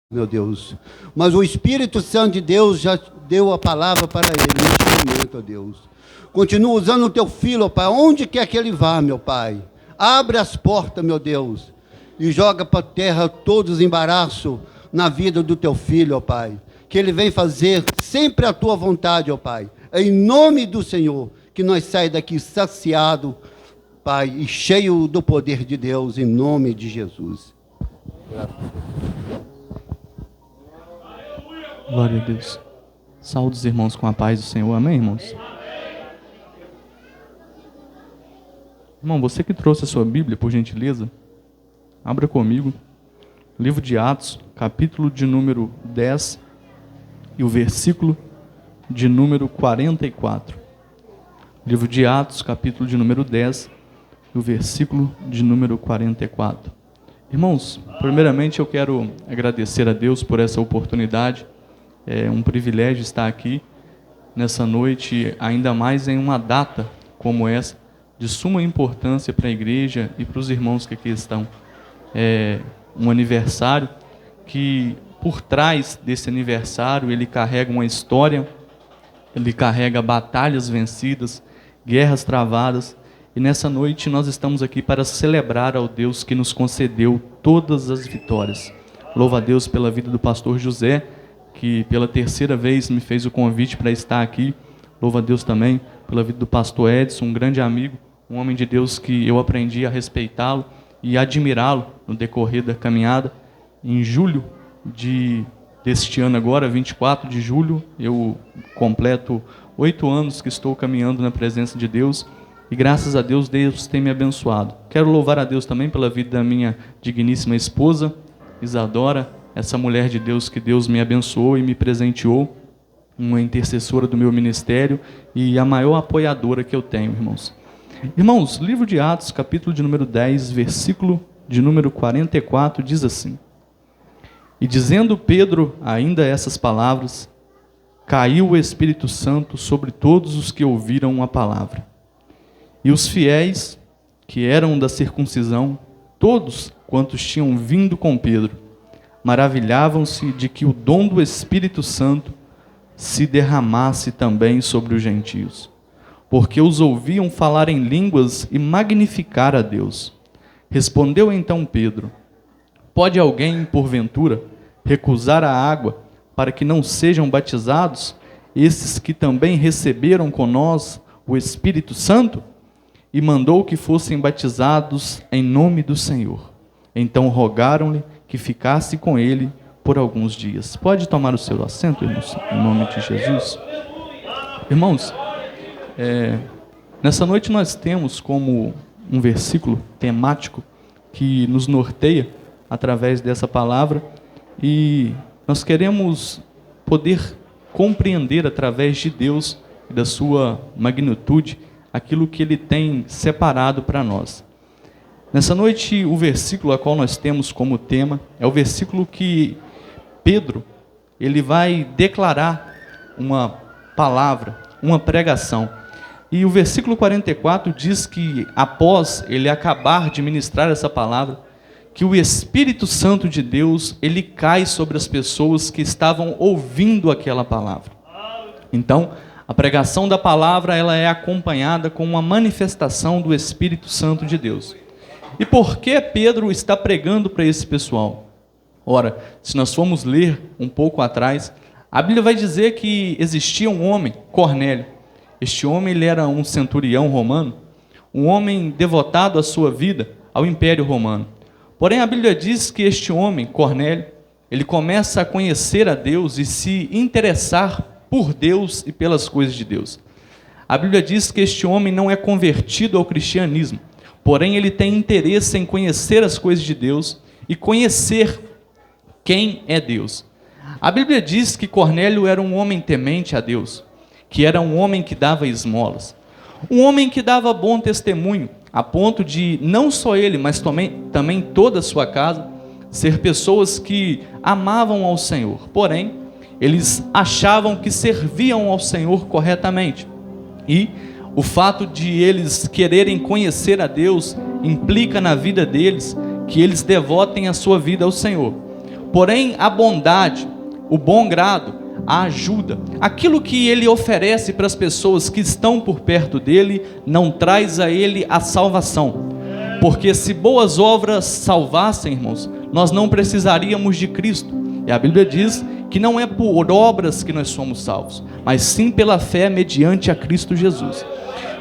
meu Deus. Mas o Espírito Santo de Deus já deu a palavra para ele neste momento, ó Deus. Continua usando o teu filho, ó Pai, onde quer que ele vá, meu Pai. Abre as portas, meu Deus, e joga para a terra todos os embaraços na vida do teu filho, ó Pai. Que ele vem fazer sempre a tua vontade, ó Pai. Em nome do Senhor, que nós saímos daqui saciado, Pai, e cheio do poder de Deus, em nome de Jesus. Glória a Deus. Saúde os irmãos com a paz do Senhor. Amém, irmãos? Irmão, você que trouxe a sua Bíblia, por gentileza, abra comigo. Livro de Atos, capítulo de número 10 e o versículo de número 44. Livro de Atos, capítulo de número 10 e o versículo de número 44. Irmãos, primeiramente eu quero agradecer a Deus por essa oportunidade. É um privilégio estar aqui nessa noite, ainda mais em uma data como essa, de suma importância para a igreja e para os irmãos que aqui estão. É um aniversário que, por trás desse aniversário, ele carrega uma história, ele carrega batalhas vencidas, guerras travadas, e nessa noite nós estamos aqui para celebrar ao Deus que nos concedeu todas as vitórias. Louva a Deus pela vida do pastor José, que pela terceira vez me fez o convite para estar aqui. Louva a Deus também pela vida do pastor Edson, um grande amigo, um homem de Deus que eu aprendi a respeitá-lo e admirá-lo no decorrer da caminhada. Em julho deste ano agora, 24 de julho, eu completo 8 anos que estou caminhando na presença de Deus e graças a Deus, Deus tem me abençoado. Quero louvar a Deus também pela vida da minha digníssima esposa, Isadora, essa mulher de Deus que Deus me abençoou e me presenteou, uma intercessora do meu ministério e a maior apoiadora que eu tenho, irmãos. Irmãos, livro de Atos, capítulo de número 10, versículo de número 44, diz assim: E dizendo Pedro ainda essas palavras, caiu o Espírito Santo sobre todos os que ouviram a palavra. E os fiéis, que eram da circuncisão, todos quantos tinham vindo com Pedro, maravilhavam-se de que o dom do Espírito Santo se derramasse também sobre os gentios, porque os ouviam falar em línguas e magnificar a Deus. Respondeu então Pedro: Pode alguém, porventura, recusar a água para que não sejam batizados esses que também receberam com nós o Espírito Santo? E mandou que fossem batizados em nome do Senhor. Então rogaram-lhe que ficasse com ele por alguns dias. Pode tomar o seu assento, irmãos, em nome de Jesus. Irmãos, nessa noite nós temos como um versículo temático que nos norteia através dessa palavra e nós queremos poder compreender através de Deus e da sua magnitude aquilo que Ele tem separado para nós. Nessa noite, o versículo a qual nós temos como tema é o versículo que Pedro ele vai declarar uma palavra, uma pregação. E o versículo 44 diz que após ele acabar de ministrar essa palavra, que o Espírito Santo de Deus ele cai sobre as pessoas que estavam ouvindo aquela palavra. Então, a pregação da palavra ela é acompanhada com uma manifestação do Espírito Santo de Deus. E por que Pedro está pregando para esse pessoal? Ora, se nós formos ler um pouco atrás, a Bíblia vai dizer que existia um homem, Cornélio. Este homem ele era um centurião romano, um homem devotado à sua vida, ao Império Romano. Porém, a Bíblia diz que este homem, Cornélio, ele começa a conhecer a Deus e se interessar por Deus e pelas coisas de Deus. A Bíblia diz que este homem não é convertido ao cristianismo, porém ele tem interesse em conhecer as coisas de Deus e conhecer quem é Deus. A Bíblia diz que Cornélio era um homem temente a Deus, que era um homem que dava esmolas, um homem que dava bom testemunho, a ponto de não só ele, mas também toda a sua casa, ser pessoas que amavam ao Senhor, porém, eles achavam que serviam ao Senhor corretamente. E o fato de eles quererem conhecer a Deus implica na vida deles que eles devotem a sua vida ao Senhor. Porém, a bondade, o bom grado, a ajuda, aquilo que ele oferece para as pessoas que estão por perto dele, não traz a ele a salvação. Porque se boas obras salvassem, irmãos, nós não precisaríamos de Cristo. E a Bíblia diz que não é por obras que nós somos salvos, mas sim pela fé mediante a Cristo Jesus.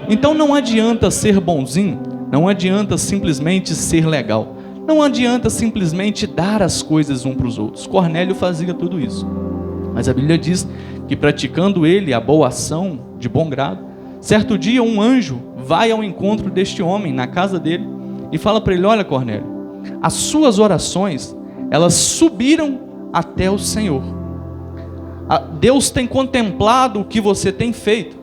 Então não adianta ser bonzinho, não adianta simplesmente ser legal, não adianta simplesmente dar as coisas um para os outros. Cornélio fazia tudo isso, mas a Bíblia diz que praticando ele a boa ação de bom grado, certo dia um anjo vai ao encontro deste homem na casa dele e fala para ele: olha, Cornélio, as suas orações, elas subiram até o Senhor. Deus tem contemplado o que você tem feito.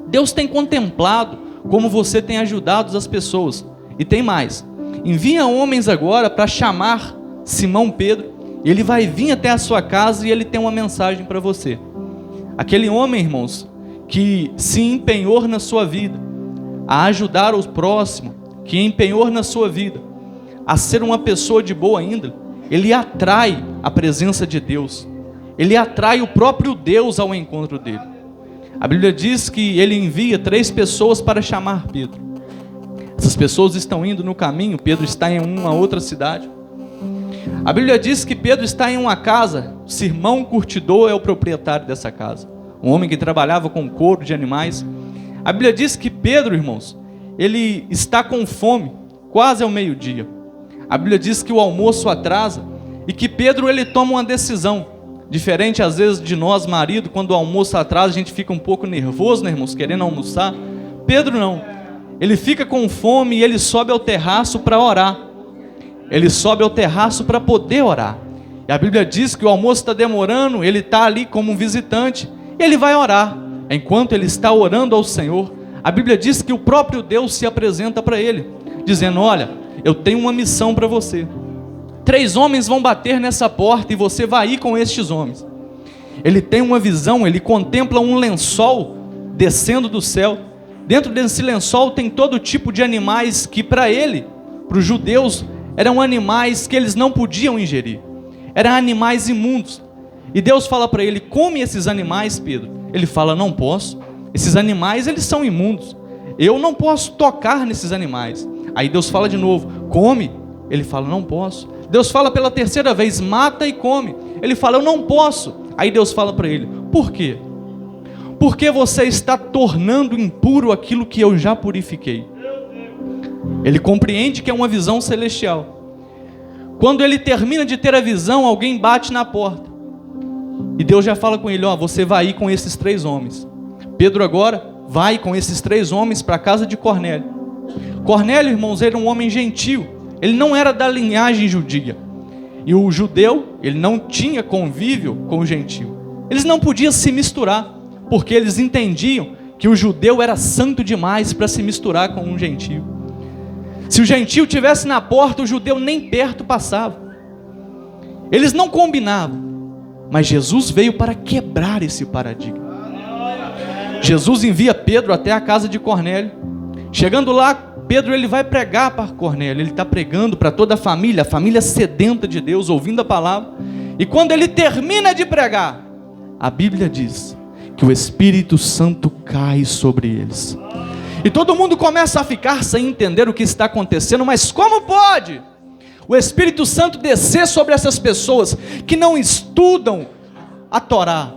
Deus tem contemplado como você tem ajudado as pessoas. E tem mais: envia homens agora para chamar Simão Pedro. Ele vai vir até a sua casa e ele tem uma mensagem para você. Aquele homem, irmãos, que se empenhou na sua vida a ajudar o próximo, que empenhou na sua vida a ser uma pessoa de boa índole, ele atrai a presença de Deus, ele atrai o próprio Deus ao encontro dele. A Bíblia diz que ele envia 3 pessoas para chamar Pedro. Essas pessoas estão indo no caminho, Pedro está em uma outra cidade. A Bíblia diz que Pedro está em uma casa, Simão Curtidor é o proprietário dessa casa, um homem que trabalhava com couro de animais. A Bíblia diz que Pedro, irmãos, ele está com fome, quase ao meio-dia. A Bíblia diz que o almoço atrasa e que Pedro ele toma uma decisão. Diferente às vezes de nós, marido, quando o almoço atrasa a gente fica um pouco nervoso, né, irmãos, querendo almoçar. Pedro não, ele fica com fome e ele sobe ao terraço para orar. Ele sobe ao terraço para poder orar. E a Bíblia diz que o almoço está demorando, ele está ali como um visitante, e ele vai orar. Enquanto ele está orando ao Senhor, a Bíblia diz que o próprio Deus se apresenta para ele, dizendo: olha, eu tenho uma missão para você. 3 homens vão bater nessa porta e você vai ir com estes homens. Ele tem uma visão, ele contempla um lençol descendo do céu. Dentro desse lençol tem todo tipo de animais que para ele, para os judeus, eram animais que eles não podiam ingerir. Eram animais imundos. E Deus fala para ele: come esses animais, Pedro. Ele fala: não posso. Esses animais, eles são imundos. Eu não posso tocar nesses animais. Aí Deus fala de novo: come. Ele fala: não posso. Deus fala pela 3ª vez: mata e come. Ele fala: eu não posso. Aí Deus fala para ele: por quê? Porque você está tornando impuro aquilo que eu já purifiquei. Ele compreende que é uma visão celestial. Quando ele termina de ter a visão, alguém bate na porta. E Deus já fala com ele: ó, você vai ir com esses 3 homens. Pedro agora vai com esses 3 homens para a casa de Cornélio. Cornélio, irmãos, era um homem gentil. Ele não era da linhagem judia. E o judeu, ele não tinha convívio com o gentio. Eles não podiam se misturar, porque eles entendiam que o judeu era santo demais para se misturar com um gentio. Se o gentio estivesse na porta, o judeu nem perto passava. Eles não combinavam. Mas Jesus veio para quebrar esse paradigma. Jesus envia Pedro até a casa de Cornélio. Chegando lá, Pedro ele vai pregar para Cornélio. Ele está pregando para toda a família sedenta de Deus, ouvindo a palavra. E quando ele termina de pregar, a Bíblia diz que o Espírito Santo cai sobre eles. E todo mundo começa a ficar sem entender o que está acontecendo. Mas como pode o Espírito Santo descer sobre essas pessoas que não estudam a Torá?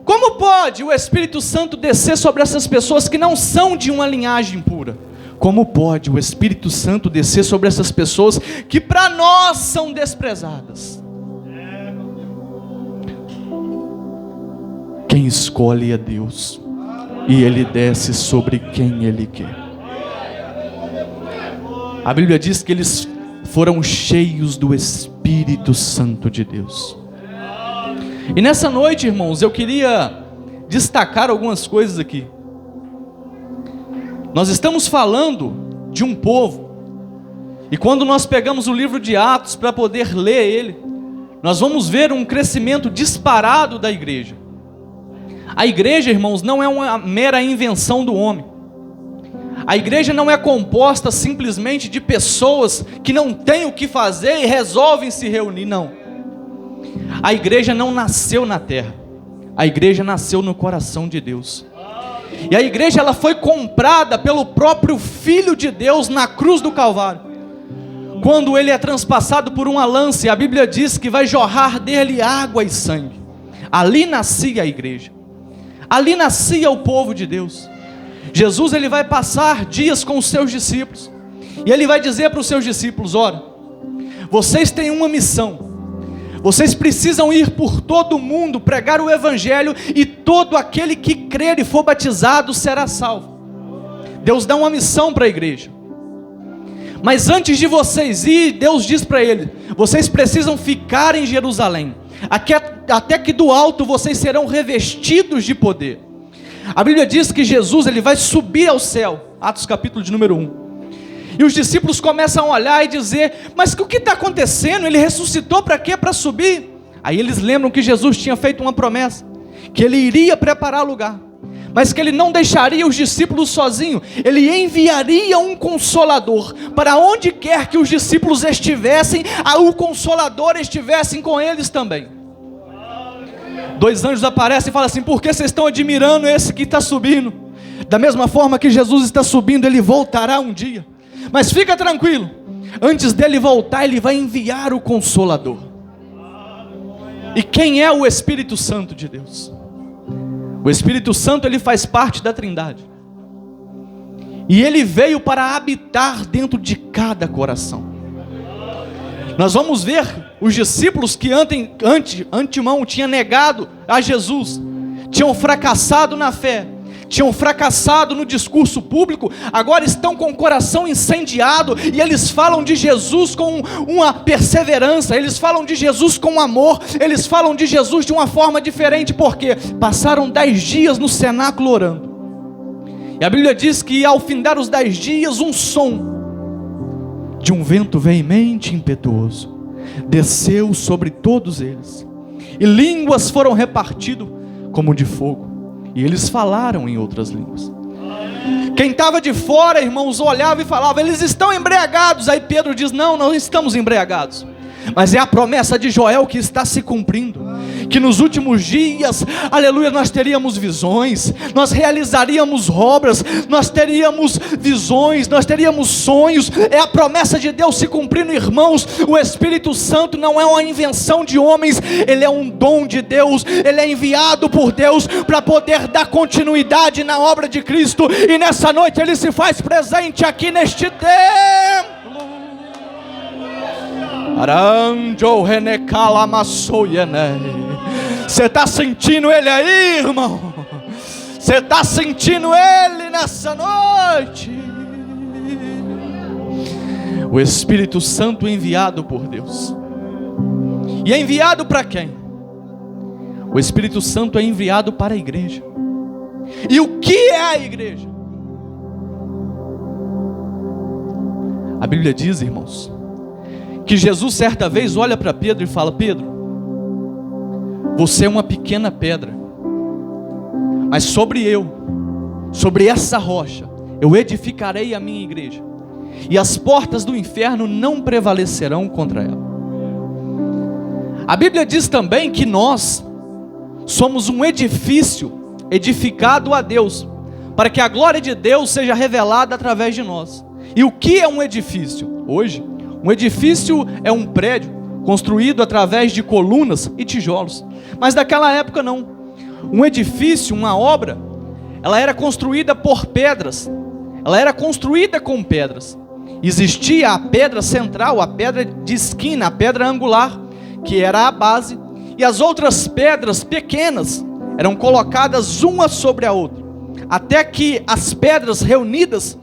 Como pode o Espírito Santo descer sobre essas pessoas que não são de uma linhagem pura? Como pode o Espírito Santo descer sobre essas pessoas que para nós são desprezadas? Quem escolhe é Deus, e Ele desce sobre quem Ele quer. A Bíblia diz que eles foram cheios do Espírito Santo de Deus. E nessa noite, irmãos, eu queria destacar algumas coisas aqui. Nós estamos falando de um povo, e quando nós pegamos o livro de Atos para poder ler ele, nós vamos ver um crescimento disparado da igreja. A igreja, irmãos, não é uma mera invenção do homem. A igreja não é composta simplesmente de pessoas que não têm o que fazer e resolvem se reunir, não. A igreja não nasceu na terra, a igreja nasceu no coração de Deus. E a igreja, ela foi comprada pelo próprio Filho de Deus na cruz do Calvário. Quando ele é transpassado por uma lança, a Bíblia diz que vai jorrar dele água e sangue. Ali nascia a igreja, ali nascia o povo de Deus. Jesus, ele vai passar dias com os seus discípulos, e ele vai dizer para os seus discípulos: ora, vocês têm uma missão, vocês precisam ir por todo o mundo, pregar o evangelho, e todo aquele que crer e for batizado será salvo. Deus dá uma missão para a igreja. Mas antes de vocês ir, Deus diz para ele: vocês precisam ficar em Jerusalém, até que do alto vocês serão revestidos de poder. A Bíblia diz que Jesus, ele vai subir ao céu, Atos capítulo de número 1. E os discípulos começam a olhar e dizer: mas o que está acontecendo? Ele ressuscitou para quê? Para subir? Aí eles lembram que Jesus tinha feito uma promessa, que ele iria preparar lugar, mas que ele não deixaria os discípulos sozinhos. Ele enviaria um Consolador, para onde quer que os discípulos estivessem, o Consolador estivesse com eles também. 2 anjos aparecem e falam assim: por que vocês estão admirando esse que está subindo? Da mesma forma que Jesus está subindo, ele voltará um dia. Mas fica tranquilo, antes dele voltar, ele vai enviar o Consolador. E quem é o Espírito Santo de Deus? O Espírito Santo, ele faz parte da Trindade, e ele veio para habitar dentro de cada coração. Nós vamos ver os discípulos que antemão tinham negado a Jesus, tinham fracassado na fé, tinham fracassado no discurso público, agora estão com o coração incendiado, e eles falam de Jesus com uma perseverança, eles falam de Jesus com amor, eles falam de Jesus de uma forma diferente, porque passaram 10 dias no cenáculo orando. E a Bíblia diz que ao findar os 10 dias, um som de um vento veemente e impetuoso desceu sobre todos eles, e línguas foram repartidas como de fogo, e eles falaram em outras línguas. Quem estava de fora, irmãos, olhava e falava: eles estão embriagados. Aí Pedro diz: não, não estamos embriagados, mas é a promessa de Joel que está se cumprindo, que nos últimos dias, aleluia, nós teríamos visões, nós realizaríamos obras, nós teríamos visões, nós teríamos sonhos. É a promessa de Deus se cumprindo, irmãos. O Espírito Santo não é uma invenção de homens, ele é um dom de Deus, ele é enviado por Deus para poder dar continuidade na obra de Cristo, e nessa noite ele se faz presente aqui neste templo. Você está sentindo ele aí, irmão? Você está sentindo ele nessa noite? O Espírito Santo enviado por Deus. E é enviado para quem? O Espírito Santo é enviado para a igreja. E o que é a igreja? A Bíblia diz, irmãos, que Jesus certa vez olha para Pedro e fala: Pedro, você é uma pequena pedra, mas sobre essa rocha, eu edificarei a minha igreja, e as portas do inferno não prevalecerão contra ela. A Bíblia diz também que nós somos um edifício edificado a Deus, para que a glória de Deus seja revelada através de nós. E o que é um edifício? Hoje, um edifício é um prédio construído através de colunas e tijolos, mas naquela época não. Um edifício, uma obra, ela era construída por pedras, ela era construída com pedras. Existia a pedra central, a pedra de esquina, a pedra angular, que era a base, e as outras pedras pequenas eram colocadas uma sobre a outra, até que as pedras reunidas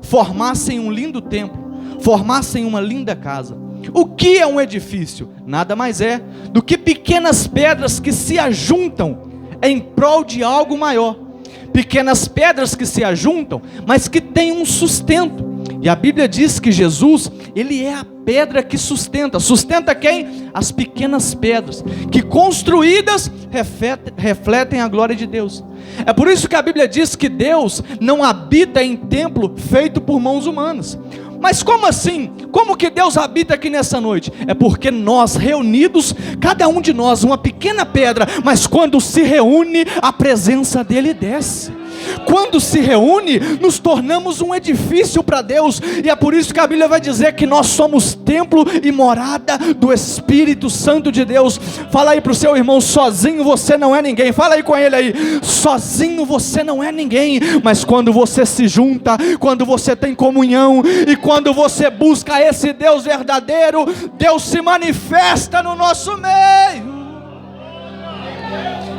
formassem um lindo templo, formassem uma linda casa. O que é um edifício? Nada mais é do que pequenas pedras que se ajuntam em prol de algo maior. Pequenas pedras que se ajuntam, mas que têm um sustento. E a Bíblia diz que Jesus, ele é a pedra que sustenta. Sustenta quem? As pequenas pedras, que construídas refletem a glória de Deus. É por isso que a Bíblia diz que Deus não habita em templo feito por mãos humanas. Mas como assim? Como que Deus habita aqui nessa noite? É porque nós reunidos, cada um de nós, uma pequena pedra, mas quando se reúne, a presença dele desce. Quando se reúne, nos tornamos um edifício para Deus, e é por isso que a Bíblia vai dizer que nós somos templo e morada do Espírito Santo de Deus. Fala aí para o seu irmão: sozinho você não é ninguém. Fala aí com ele aí: sozinho você não é ninguém, mas quando você se junta, quando você tem comunhão, e quando você busca esse Deus verdadeiro, Deus se manifesta no nosso meio.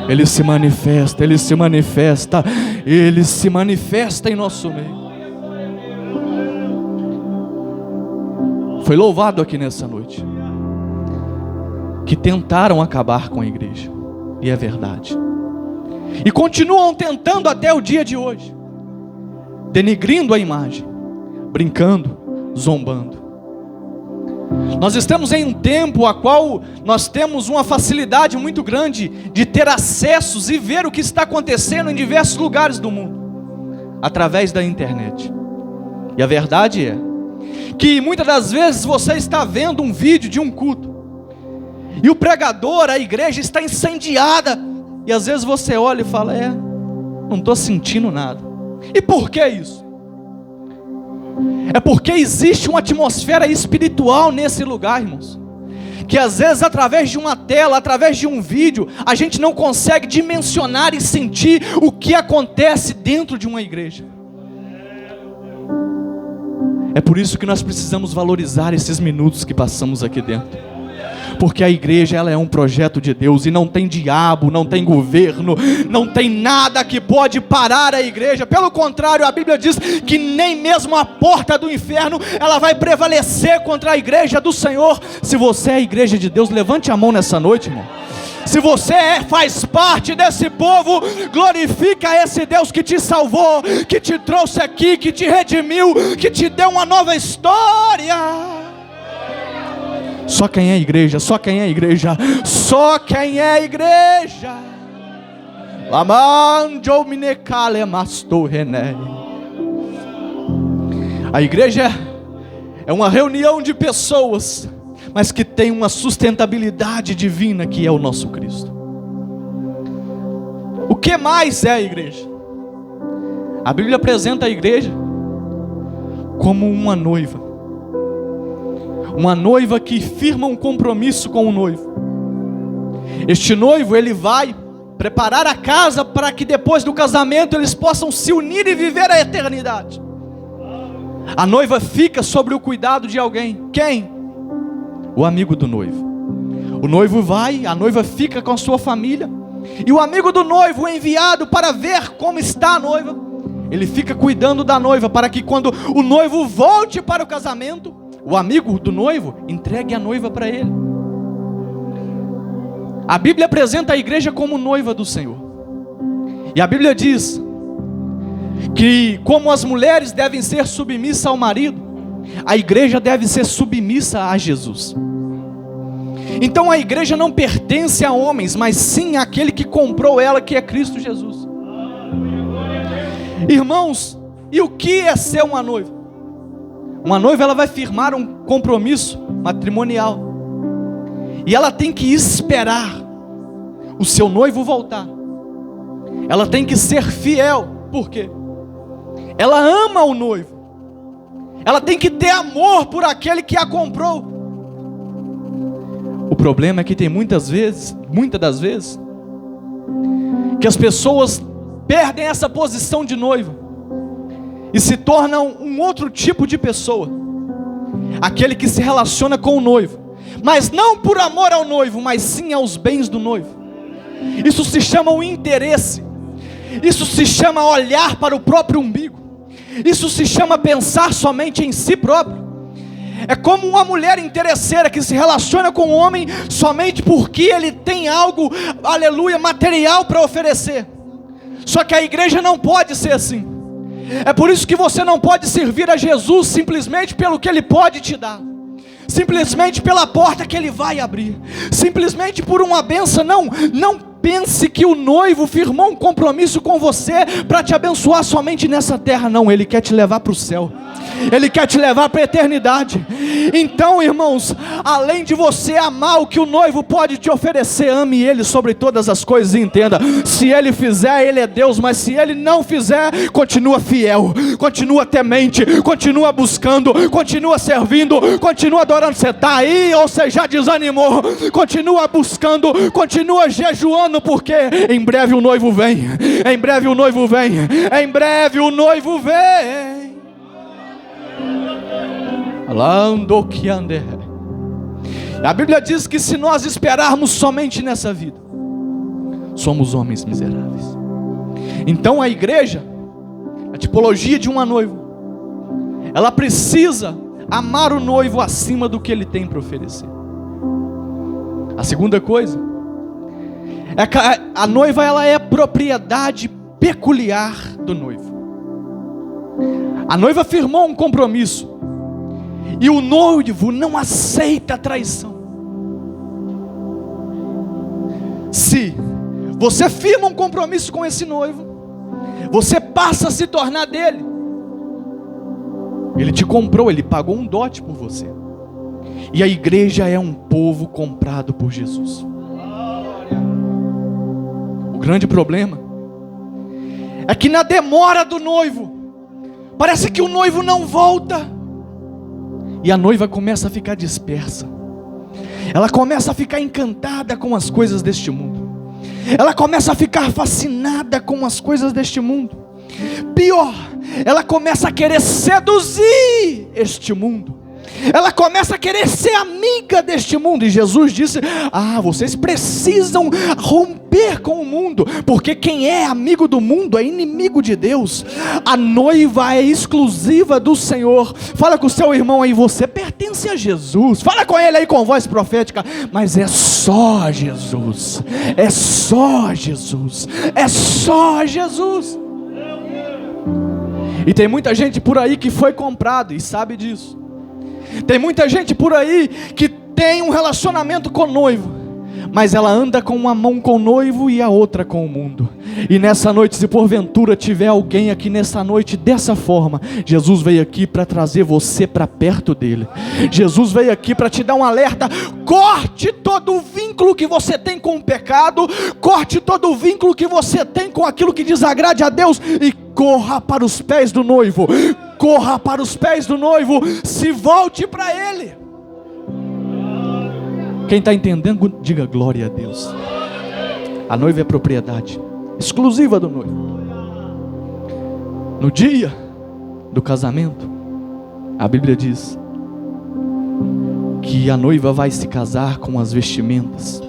Ele se manifesta, Ele se manifesta, Ele se manifesta em nosso meio. Foi louvado aqui nessa noite que tentaram acabar com a igreja, e é verdade, e continuam tentando até o dia de hoje, denigrindo a imagem, brincando, zombando. Nós estamos em um tempo a qual nós temos uma facilidade muito grande de ter acessos e ver o que está acontecendo em diversos lugares do mundo, através da internet. E a verdade é que muitas das vezes você está vendo um vídeo de um culto, e o pregador, a igreja está incendiada, e às vezes você olha e fala: não estou sentindo nada. E por que isso? É porque existe uma atmosfera espiritual nesse lugar, irmãos, que às vezes através de uma tela, através de um vídeo, a gente não consegue dimensionar e sentir o que acontece dentro de uma igreja. É por isso que nós precisamos valorizar esses minutos que passamos aqui dentro, porque a igreja, ela é um projeto de Deus, e não tem diabo, não tem governo, não tem nada que pode parar a igreja. Pelo contrário, a Bíblia diz que nem mesmo a porta do inferno ela vai prevalecer contra a igreja do Senhor. Se você é a igreja de Deus, levante a mão nessa noite, irmão. Se você faz parte desse povo, glorifica esse Deus que te salvou, que te trouxe aqui, que te redimiu, que te deu uma nova história. Só quem é igreja, só quem é igreja, só quem é igreja. A igreja é uma reunião de pessoas, mas que tem uma sustentabilidade divina, que é o nosso Cristo. O que mais é a igreja? A Bíblia apresenta a igreja como uma noiva. Uma noiva que firma um compromisso com o noivo. Este noivo, ele vai preparar a casa para que depois do casamento eles possam se unir e viver a eternidade. A noiva fica sobre o cuidado de alguém. Quem? O amigo do noivo. O noivo vai, a noiva fica com a sua família, e o amigo do noivo, enviado para ver como está a noiva, ele fica cuidando da noiva, para que quando o noivo volte para o casamento, o amigo do noivo entregue a noiva para ele. A Bíblia apresenta a igreja como noiva do Senhor. E a Bíblia diz que como as mulheres devem ser submissas ao marido, a igreja deve ser submissa a Jesus. Então a igreja não pertence a homens, mas sim àquele que comprou ela, que é Cristo Jesus. Irmãos, e o que é ser uma noiva? Uma noiva, ela vai firmar um compromisso matrimonial, e ela tem que esperar o seu noivo voltar. Ela tem que ser fiel. Por quê? Ela ama o noivo. Ela tem que ter amor por aquele que a comprou. O problema é que tem muitas das vezes, que as pessoas perdem essa posição de noiva e se tornam um outro tipo de pessoa. Aquele que se relaciona com o noivo, mas não por amor ao noivo, mas sim aos bens do noivo. Isso se chama o interesse. Isso se chama olhar para o próprio umbigo. Isso se chama pensar somente em si próprio. É como uma mulher interesseira que se relaciona com o homem somente porque ele tem algo, aleluia, material para oferecer. Só que a igreja não pode ser assim. É por isso que você não pode servir a Jesus simplesmente pelo que Ele pode te dar, simplesmente pela porta que Ele vai abrir, simplesmente por uma bênção, não pense que o noivo firmou um compromisso com você para te abençoar somente nessa terra. Não, ele quer te levar para o céu. Ele quer te levar para a eternidade. Então, irmãos, além de você amar o que o noivo pode te oferecer, ame ele sobre todas as coisas e entenda: se ele fizer, ele é Deus, mas se ele não fizer, continua fiel, continua temente, continua buscando, continua servindo, continua adorando. Você está aí ou você já desanimou? Continua buscando, continua jejuando, porque em breve o noivo vem, em breve o noivo vem, em breve o noivo vem. A Bíblia diz que se nós esperarmos somente nessa vida, somos homens miseráveis. Então a igreja, a tipologia de uma noiva, ela precisa amar o noivo acima do que ele tem para oferecer. A segunda coisa é que a noiva, ela é propriedade peculiar do noivo. A noiva firmou um compromisso e o noivo não aceita a traição. Se você firma um compromisso com esse noivo, você passa a se tornar dele. Ele te comprou, ele pagou um dote por você. E a igreja é um povo comprado por Jesus. O grande problema é que na demora do noivo, parece que o noivo não volta. E a noiva começa a ficar dispersa. Ela começa a ficar encantada com as coisas deste mundo. Ela começa a ficar fascinada com as coisas deste mundo. Pior, ela começa a querer seduzir este mundo. Ela começa a querer ser amiga deste mundo. E Jesus disse: vocês precisam romper com o mundo, porque quem é amigo do mundo é inimigo de Deus. A noiva é exclusiva do Senhor. Fala com o seu irmão aí: você pertence a Jesus. Fala com ele aí com voz profética: mas é só Jesus, é só Jesus, é só Jesus. E tem muita gente por aí que foi comprado e sabe disso. Tem muita gente por aí que tem um relacionamento com o noivo, mas ela anda com uma mão com o noivo e a outra com o mundo. E nessa noite, se porventura tiver alguém aqui nessa noite dessa forma, Jesus veio aqui para trazer você para perto dele. Jesus veio aqui para te dar um alerta: corte todo o vínculo que você tem com o pecado, corte todo o vínculo que você tem com aquilo que desagrade a Deus e corra para os pés do noivo. Corra para os pés do noivo, se volte para ele. Quem está entendendo, diga glória a Deus. A noiva é propriedade exclusiva do noivo. No dia do casamento, a Bíblia diz que a noiva vai se casar com as vestimentas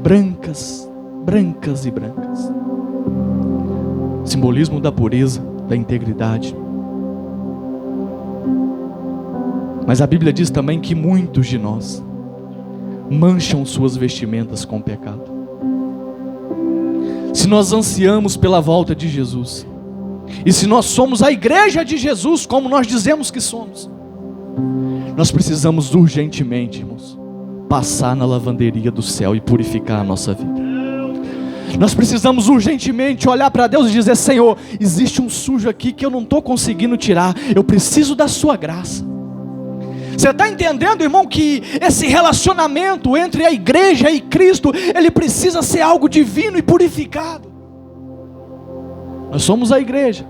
brancas, brancas e brancas. Simbolismo da pureza, da integridade. Mas a Bíblia diz também que muitos de nós mancham suas vestimentas com pecado. Se nós ansiamos pela volta de Jesus, e se nós somos a igreja de Jesus, como nós dizemos que somos, nós precisamos urgentemente, irmãos, passar na lavanderia do céu e purificar a nossa vida. Nós precisamos urgentemente olhar para Deus e dizer: Senhor, existe um sujo aqui que eu não estou conseguindo tirar, eu preciso da sua graça. Você está entendendo, irmão, que esse relacionamento entre a igreja e Cristo, ele precisa ser algo divino e purificado. Nós somos a igreja.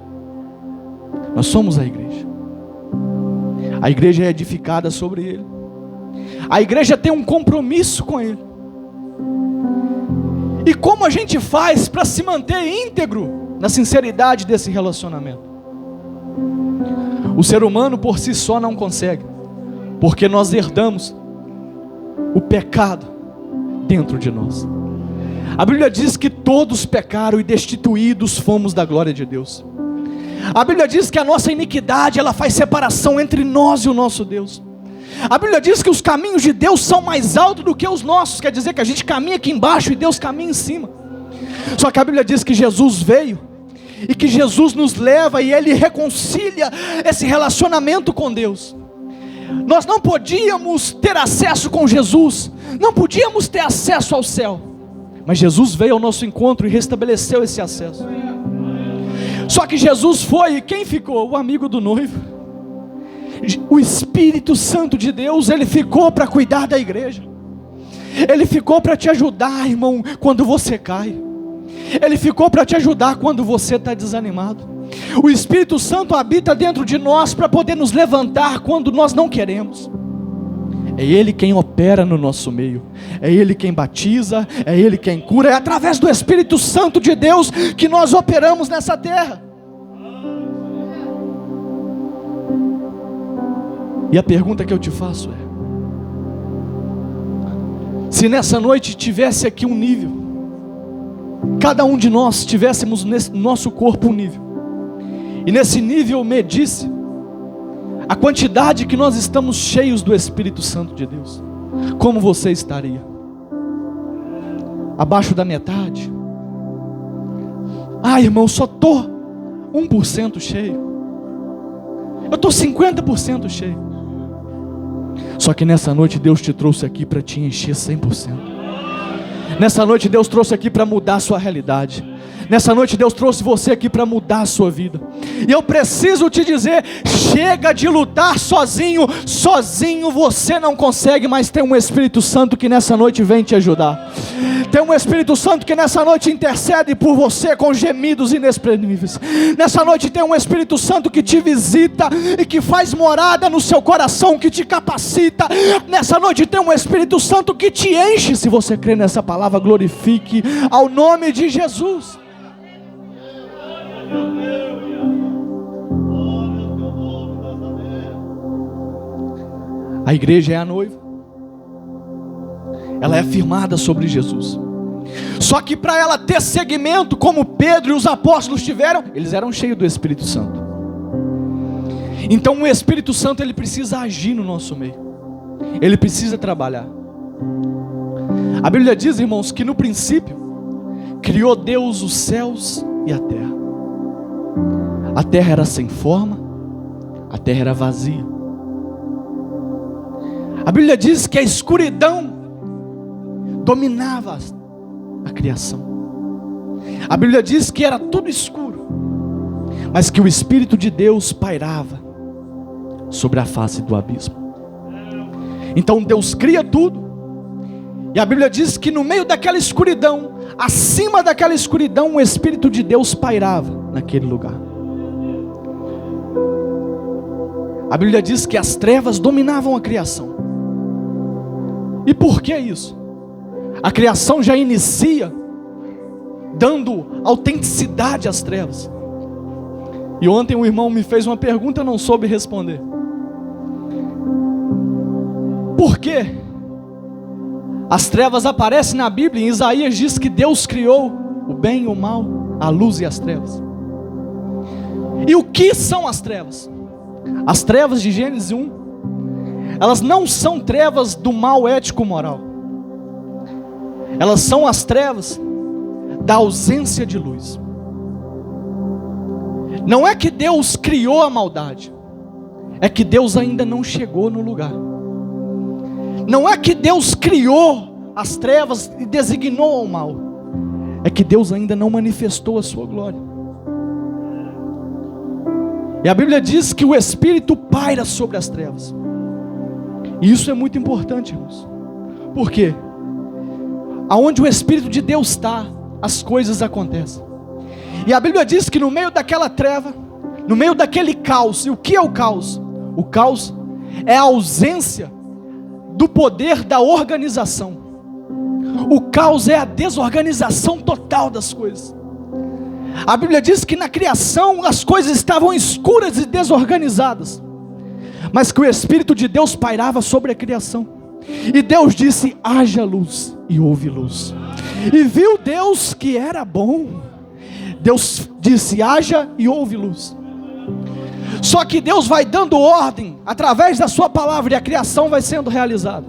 Nós somos a igreja. A igreja é edificada sobre ele. A igreja tem um compromisso com ele. E como a gente faz para se manter íntegro na sinceridade desse relacionamento? O ser humano por si só não consegue, porque nós herdamos o pecado dentro de nós. A Bíblia diz que todos pecaram e destituídos fomos da glória de Deus. A Bíblia diz que a nossa iniquidade, ela faz separação entre nós e o nosso Deus. A Bíblia diz que os caminhos de Deus são mais altos do que os nossos. Quer dizer que a gente caminha aqui embaixo e Deus caminha em cima. Só que a Bíblia diz que Jesus veio e que Jesus nos leva e Ele reconcilia esse relacionamento com Deus. Nós não podíamos ter acesso com Jesus, não podíamos ter acesso ao céu, Mas Jesus veio ao nosso encontro e restabeleceu esse acesso. Só que Jesus foi, e quem ficou? O amigo do noivo. O Espírito Santo de Deus, ele ficou para cuidar da igreja. Ele ficou para te ajudar, irmão, quando você cai. Ele ficou para te ajudar quando você está desanimado. O Espírito Santo habita dentro de nós para poder nos levantar quando nós não queremos. É Ele quem opera no nosso meio, é Ele quem batiza, é Ele quem cura. É através do Espírito Santo de Deus que nós operamos nessa terra. E a pergunta que eu te faço é: se nessa noite tivesse aqui um nível, cada um de nós tivéssemos nesse nosso corpo um nível, e nesse nível medisse a quantidade que nós estamos cheios do Espírito Santo de Deus, como você estaria? Abaixo da metade? Ah, irmão, só estou 1% cheio. Eu estou 50% cheio. Só que nessa noite Deus te trouxe aqui para te encher 100%. Nessa noite Deus trouxe aqui para mudar a sua realidade. Nessa noite Deus trouxe você aqui para mudar a sua vida. E eu preciso te dizer: chega de lutar sozinho. Sozinho você não consegue, mas tem um Espírito Santo que nessa noite vem te ajudar. Tem um Espírito Santo que nessa noite intercede por você com gemidos inexprimíveis. Nessa noite tem um Espírito Santo que te visita e que faz morada no seu coração, que te capacita. Nessa noite tem um Espírito Santo que te enche. Se você crê nessa palavra, glorifique ao nome de Jesus. A igreja é a noiva. Ela é firmada sobre Jesus. Só que para ela ter seguimento, como Pedro e os apóstolos tiveram, eles eram cheios do Espírito Santo. Então o Espírito Santo, ele precisa agir no nosso meio. Ele precisa trabalhar. A Bíblia diz, irmãos, que no princípio criou Deus os céus e a terra. A terra era sem forma, a terra era vazia. A Bíblia diz que a escuridão dominava a criação. A Bíblia diz que era tudo escuro, mas que o Espírito de Deus pairava sobre a face do abismo. Então Deus cria tudo, e a Bíblia diz que no meio daquela escuridão, acima daquela escuridão, o Espírito de Deus pairava naquele lugar. A Bíblia diz que as trevas dominavam a criação. E por que isso? A criação já inicia dando autenticidade às trevas. E ontem um irmão me fez uma pergunta, eu não soube responder. Por quê? As trevas aparecem na Bíblia. Em Isaías diz que Deus criou o bem e o mal, a luz e as trevas. E o que são as trevas? As trevas de Gênesis 1, elas não são trevas do mal ético-moral. Elas são as trevas da ausência de luz. Não é que Deus criou a maldade, é que Deus ainda não chegou no lugar. Não é que Deus criou as trevas e designou o mal, é que Deus ainda não manifestou a sua glória. E a Bíblia diz que o Espírito paira sobre as trevas. E isso é muito importante, irmãos. Por quê? Aonde o Espírito de Deus está, as coisas acontecem. E a Bíblia diz que no meio daquela treva, no meio daquele caos, e o que é o caos? O caos é a ausência do poder da organização. O caos é a desorganização total das coisas. A Bíblia diz que na criação as coisas estavam escuras e desorganizadas, mas que o Espírito de Deus pairava sobre a criação. E Deus disse: haja luz, e houve luz. E viu Deus que era bom. Deus disse: haja, e houve luz. Só que Deus vai dando ordem através da sua palavra, e a criação vai sendo realizada.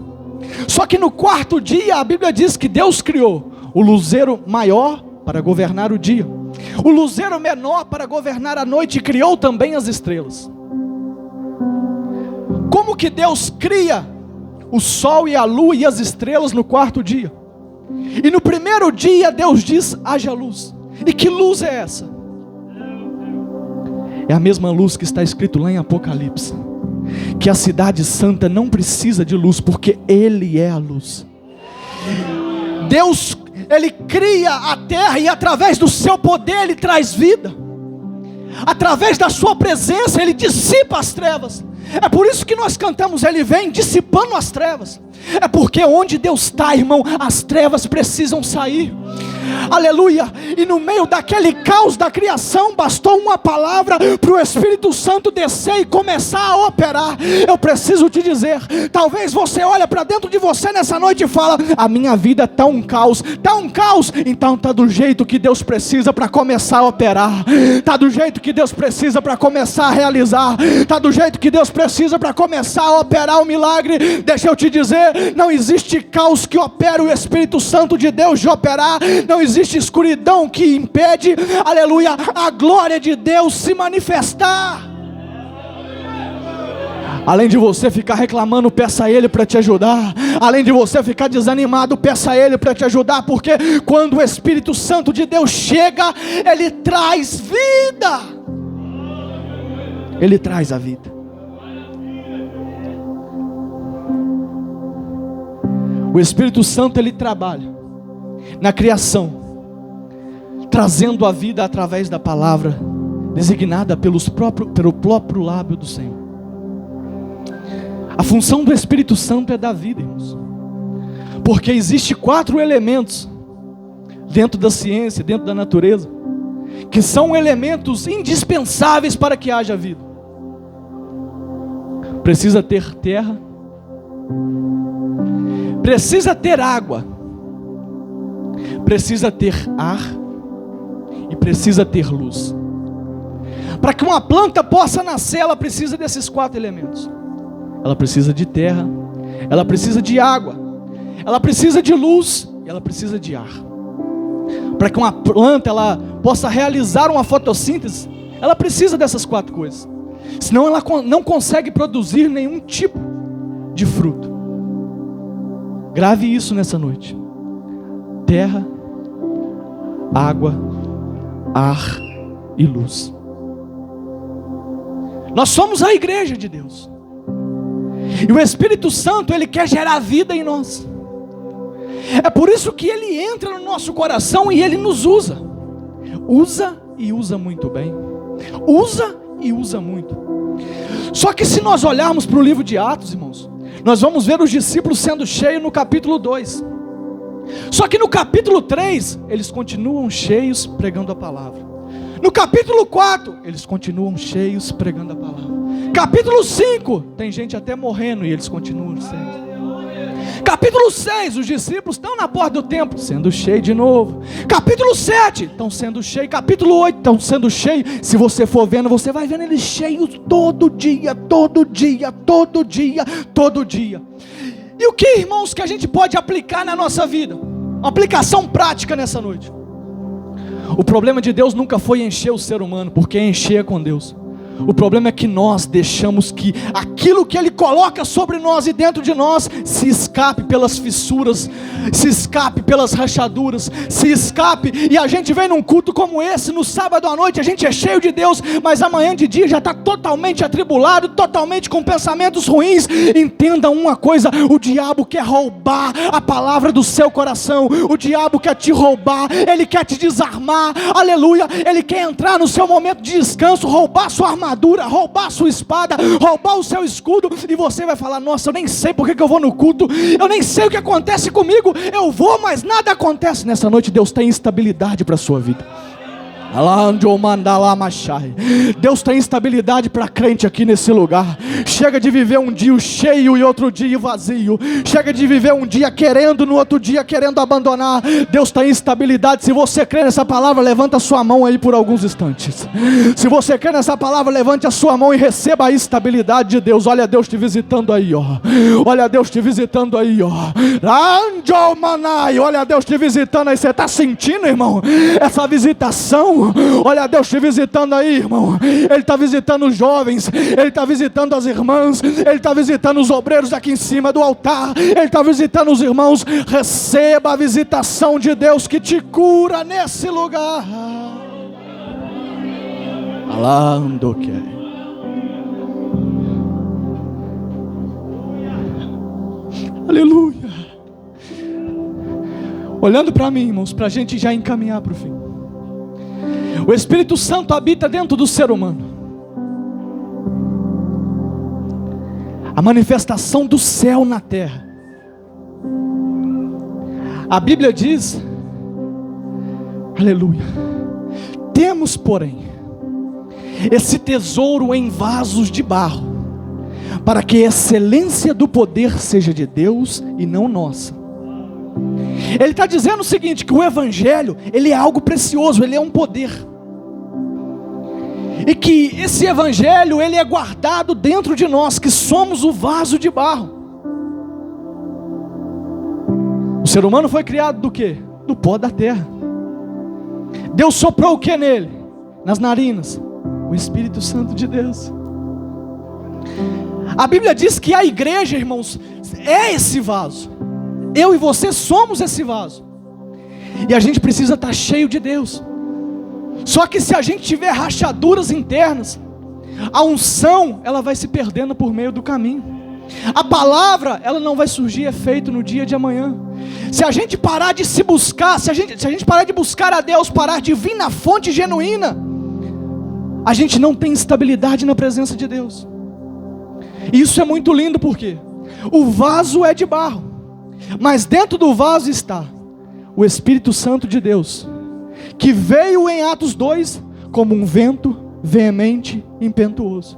Só que no quarto dia a Bíblia diz que Deus criou o luzeiro maior para governar o dia, o luzeiro menor para governar a noite, e criou também as estrelas. Como que Deus cria o sol e a lua e as estrelas no quarto dia? E no primeiro dia Deus diz: haja luz. E que luz é essa? É a mesma luz que está escrito lá em Apocalipse, que a cidade santa não precisa de luz, porque Ele é a luz. Deus, Ele cria a terra e através do seu poder Ele traz vida. Através da sua presença Ele dissipa as trevas. É por isso que nós cantamos: Ele vem dissipando as trevas. É porque onde Deus está, irmão, as trevas precisam sair. Aleluia. E no meio daquele caos da criação, bastou uma palavra para o Espírito Santo descer e começar a operar. Eu preciso te dizer, talvez você olhe para dentro de você nessa noite e fala: a minha vida está um caos. Está um caos? Então está do jeito que Deus precisa para começar a operar. Está do jeito que Deus precisa para começar a realizar. Está do jeito que Deus precisa para começar a operar o milagre. Deixa eu te dizer, não existe caos que opere o Espírito Santo de Deus de operar. Não existe escuridão que impede, aleluia, a glória de Deus se manifestar. Além de você ficar reclamando, peça a Ele para te ajudar. Além de você ficar desanimado, peça a Ele para te ajudar. Porque quando o Espírito Santo de Deus chega, Ele traz vida. Ele traz a vida. O Espírito Santo, Ele trabalha na criação, trazendo a vida através da palavra designada pelo próprio lábio do Senhor. A função do Espírito Santo é dar vida, irmãos, porque existe 4 elementos dentro da ciência, dentro da natureza, que são elementos indispensáveis para que haja vida. Precisa ter terra, precisa ter água, precisa ter ar e precisa ter luz. Para que uma planta possa nascer, ela precisa desses 4 elementos. Ela precisa de terra, ela precisa de água, ela precisa de luz e ela precisa de ar. Para que uma planta ela possa realizar uma fotossíntese, ela precisa dessas 4 coisas. Senão ela não consegue produzir nenhum tipo de fruto. Grave isso nessa noite: terra, água, ar e luz. Nós somos a igreja de Deus. E o Espírito Santo, Ele quer gerar vida em nós. É por isso que Ele entra no nosso coração e Ele nos usa. Usa e usa muito bem. Usa e usa muito. Só que se nós olharmos para o livro de Atos, irmãos, nós vamos ver os discípulos sendo cheios no capítulo 2. Só que no capítulo 3, eles continuam cheios pregando a palavra. No capítulo 4, eles continuam cheios pregando a palavra. Capítulo 5, tem gente até morrendo e eles continuam cheios. Capítulo 6, os discípulos estão na porta do templo, sendo cheios de novo. Capítulo 7, estão sendo cheios. Capítulo 8, estão sendo cheios. Se você for vendo, você vai vendo eles cheios todo dia, todo dia, todo dia, todo dia. E o que, irmãos, que a gente pode aplicar na nossa vida? Uma aplicação prática nessa noite. O problema de Deus nunca foi encher o ser humano, porque encher é com Deus. O problema é que nós deixamos que aquilo que Ele coloca sobre nós e dentro de nós se escape pelas fissuras, se escape pelas rachaduras, se escape. E a gente vem num culto como esse, no sábado à noite, a gente é cheio de Deus, mas amanhã de dia já está totalmente atribulado, totalmente com pensamentos ruins. Entenda uma coisa: o diabo quer roubar a palavra do seu coração. O diabo quer te roubar, ele quer te desarmar, aleluia. Ele quer entrar no seu momento de descanso, roubar sua armadura, roubar sua espada, roubar o seu escudo, e você vai falar: nossa, eu nem sei porque que eu vou no culto, eu nem sei o que acontece comigo, eu vou, mas nada acontece. Nessa noite Deus tem instabilidade para a sua vida. Deus tem instabilidade para crente aqui nesse lugar. Chega de viver um dia cheio e outro dia vazio. Chega de viver um dia querendo, no outro dia querendo abandonar. Deus tem instabilidade. Se você crê nessa palavra, levanta a sua mão aí por alguns instantes. Se você crê nessa palavra, levante a sua mão e receba a estabilidade de Deus. Olha Deus te visitando aí, ó. Olha Deus te visitando aí, ó. Olha Deus te visitando aí. Você está sentindo, irmão, essa visitação? Olha Deus te visitando aí, irmão. Ele está visitando os jovens, Ele está visitando as irmãs, Ele está visitando os obreiros aqui em cima do altar, Ele está visitando os irmãos. Receba a visitação de Deus que te cura nesse lugar. Alando que aleluia. Olhando para mim, irmãos, para a gente já encaminhar para o fim. O Espírito Santo habita dentro do ser humano. A manifestação do céu na terra. A Bíblia diz, aleluia, temos, porém, esse tesouro em vasos de barro, para que a excelência do poder seja de Deus e não nossa. Ele está dizendo o seguinte, que o Evangelho, ele é algo precioso, ele é um poder. E que esse Evangelho, ele é guardado dentro de nós, que somos o vaso de barro. O ser humano foi criado do quê? Do pó da terra. Deus soprou o que nele? Nas narinas. O Espírito Santo de Deus. A Bíblia diz que a igreja, irmãos, é esse vaso. Eu e você somos esse vaso. E a gente precisa estar cheio de Deus. Só que se a gente tiver rachaduras internas, a unção, ela vai se perdendo por meio do caminho. A palavra, ela não vai surgir efeito no dia de amanhã. Se a gente parar de se buscar, se a gente parar de buscar a Deus, parar de vir na fonte genuína, a gente não tem estabilidade na presença de Deus. E isso é muito lindo, porque o vaso é de barro, mas dentro do vaso está o Espírito Santo de Deus, que veio em Atos 2 como um vento veemente e impetuoso.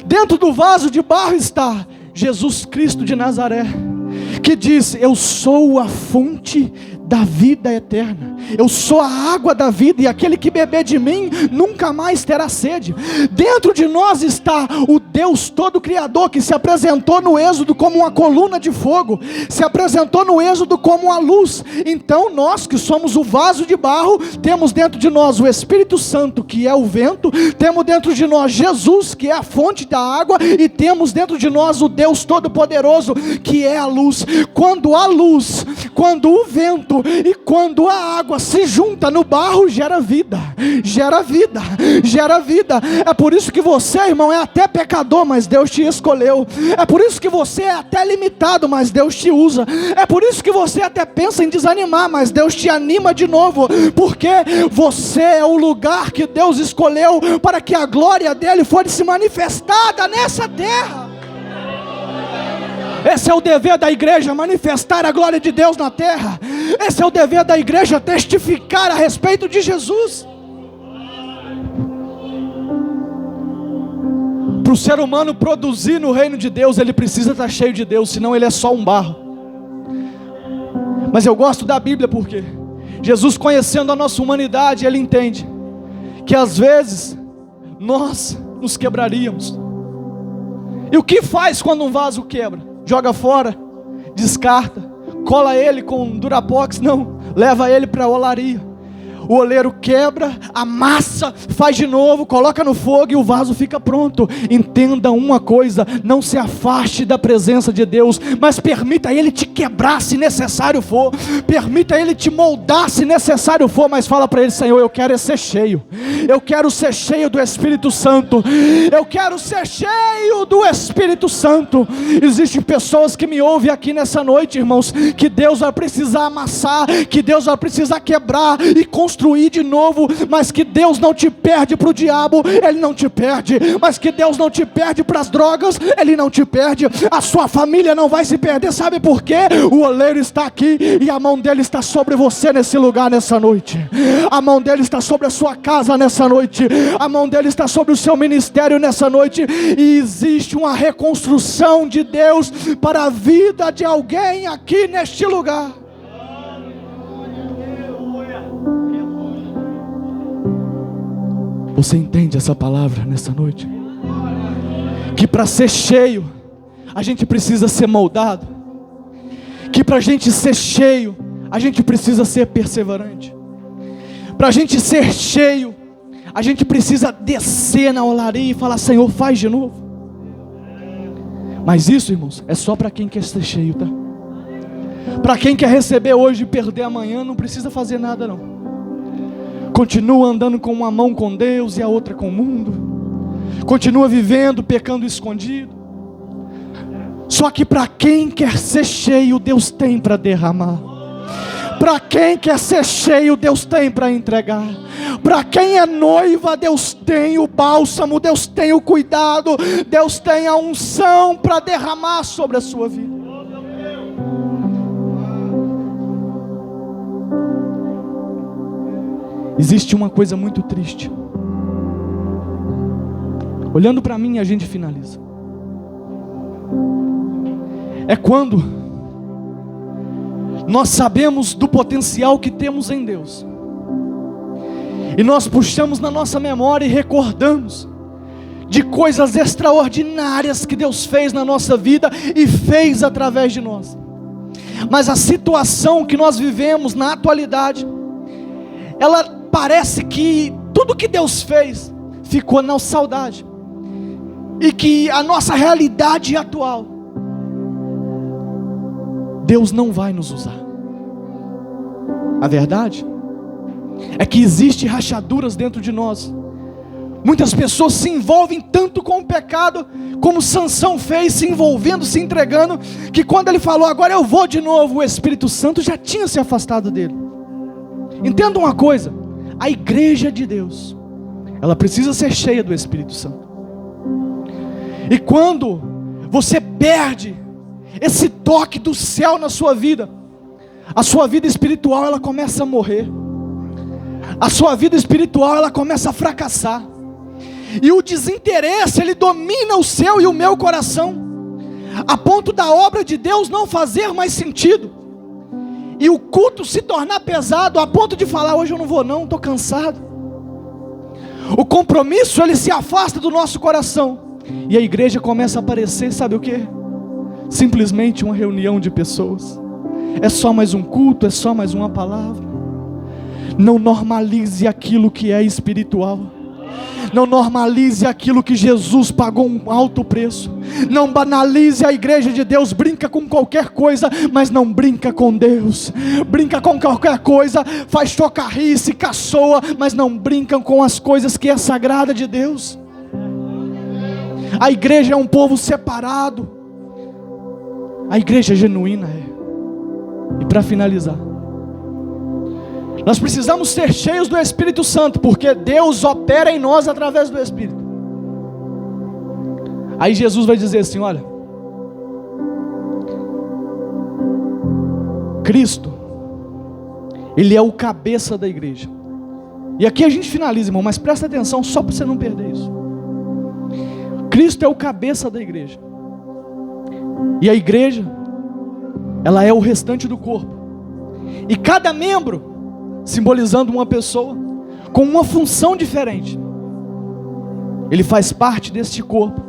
Dentro do vaso de barro está Jesus Cristo de Nazaré, que diz: eu sou a fonte da vida eterna, eu sou a água da vida, e aquele que beber de mim nunca mais terá sede. Dentro de nós está o Deus todo criador, que se apresentou no Êxodo como uma coluna de fogo, se apresentou no Êxodo como a luz. Então nós, que somos o vaso de barro, temos dentro de nós o Espírito Santo, que é o vento, temos dentro de nós Jesus, que é a fonte da água, e temos dentro de nós o Deus todo-poderoso, que é a luz. Quando a luz, quando o vento e quando a água se junta no barro, gera vida, gera vida, gera vida. É por isso que você, irmão, é até pecador, mas Deus te escolheu. É por isso que você é até limitado, mas Deus te usa. É por isso que você até pensa em desanimar, mas Deus te anima de novo, porque você é o lugar que Deus escolheu para que a glória dele fosse manifestada nessa terra. Esse é o dever da igreja, manifestar a glória de Deus na terra. Esse é o dever da igreja, testificar a respeito de Jesus. Para o ser humano produzir no reino de Deus, ele precisa estar cheio de Deus, senão ele é só um barro. Mas eu gosto da Bíblia, porque Jesus, conhecendo a nossa humanidade, ele entende que às vezes nós nos quebraríamos. E o que faz quando um vaso quebra? Joga fora, descarta, cola ele com Durapox? Não, leva ele para a olaria. O oleiro quebra, amassa, faz de novo, coloca no fogo e o vaso fica pronto. Entenda uma coisa: não se afaste da presença de Deus, mas permita Ele te quebrar se necessário for, permita Ele te moldar se necessário for, mas fala para Ele: Senhor, eu quero ser cheio, eu quero ser cheio do Espírito Santo, eu quero ser cheio do Espírito Santo. Existem pessoas que me ouvem aqui nessa noite, irmãos, que Deus vai precisar amassar, que Deus vai precisar quebrar e construir de novo, mas que Deus não te perde para o diabo, Ele não te perde, mas que Deus não te perde para as drogas, Ele não te perde, a sua família não vai se perder. Sabe por quê? O oleiro está aqui e a mão dele está sobre você nesse lugar, nessa noite. A mão dele está sobre a sua casa nessa noite, a mão dele está sobre o seu ministério nessa noite, e existe uma reconstrução de Deus para a vida de alguém aqui neste lugar. Você entende essa palavra nessa noite? Que para ser cheio, a gente precisa ser moldado. Que para a gente ser cheio, a gente precisa ser perseverante. Para a gente ser cheio, a gente precisa descer na olaria e falar: Senhor, faz de novo. Mas isso, irmãos, é só para quem quer ser cheio, tá? Para quem quer receber hoje e perder amanhã, não precisa fazer nada não. Continua andando com uma mão com Deus e a outra com o mundo. Continua vivendo, pecando escondido. Só que para quem quer ser cheio, Deus tem para derramar. Para quem quer ser cheio, Deus tem para entregar. Para quem é noiva, Deus tem o bálsamo, Deus tem o cuidado, Deus tem a unção para derramar sobre a sua vida. Existe uma coisa muito triste. Olhando para mim, a gente finaliza. É quando nós sabemos do potencial que temos em Deus, e nós puxamos na nossa memória e recordamos de coisas extraordinárias que Deus fez na nossa vida e fez através de nós. Mas a situação que nós vivemos na atualidade, ela parece que tudo que Deus fez ficou na saudade, e que a nossa realidade atual, Deus não vai nos usar. A verdade é que existem rachaduras dentro de nós. Muitas pessoas se envolvem tanto com o pecado, como Sansão fez, se envolvendo, se entregando, que quando ele falou, agora eu vou de novo, o Espírito Santo já tinha se afastado dele. Entenda uma coisa, a igreja de Deus, ela precisa ser cheia do Espírito Santo. E quando você perde esse toque do céu na sua vida, a sua vida espiritual ela começa a morrer. A sua vida espiritual ela começa a fracassar. E o desinteresse ele domina o seu e o meu coração, a ponto da obra de Deus não fazer mais sentido. E o culto se tornar pesado, a ponto de falar, hoje eu não vou não, estou cansado. O compromisso ele se afasta do nosso coração. E a igreja começa a aparecer, sabe o que? Simplesmente uma reunião de pessoas. É só mais um culto, é só mais uma palavra. Não normalize aquilo que é espiritual. Não normalize aquilo que Jesus pagou um alto preço. Não banalize a igreja de Deus. Brinca com qualquer coisa, mas não brinca com Deus. Brinca com qualquer coisa, faz chocarrice, caçoa, mas não brincam com as coisas que é sagrada de Deus. A igreja é um povo separado. A igreja genuína é. E para finalizar, nós precisamos ser cheios do Espírito Santo, porque Deus opera em nós através do Espírito. Aí Jesus vai dizer assim, olha, Cristo, Ele é o cabeça da igreja. E aqui a gente finaliza, irmão, mas presta atenção só para você não perder isso. Cristo é o cabeça da igreja. E a igreja, ela é o restante do corpo. E cada membro, simbolizando uma pessoa, com uma função diferente. Ele faz parte deste corpo.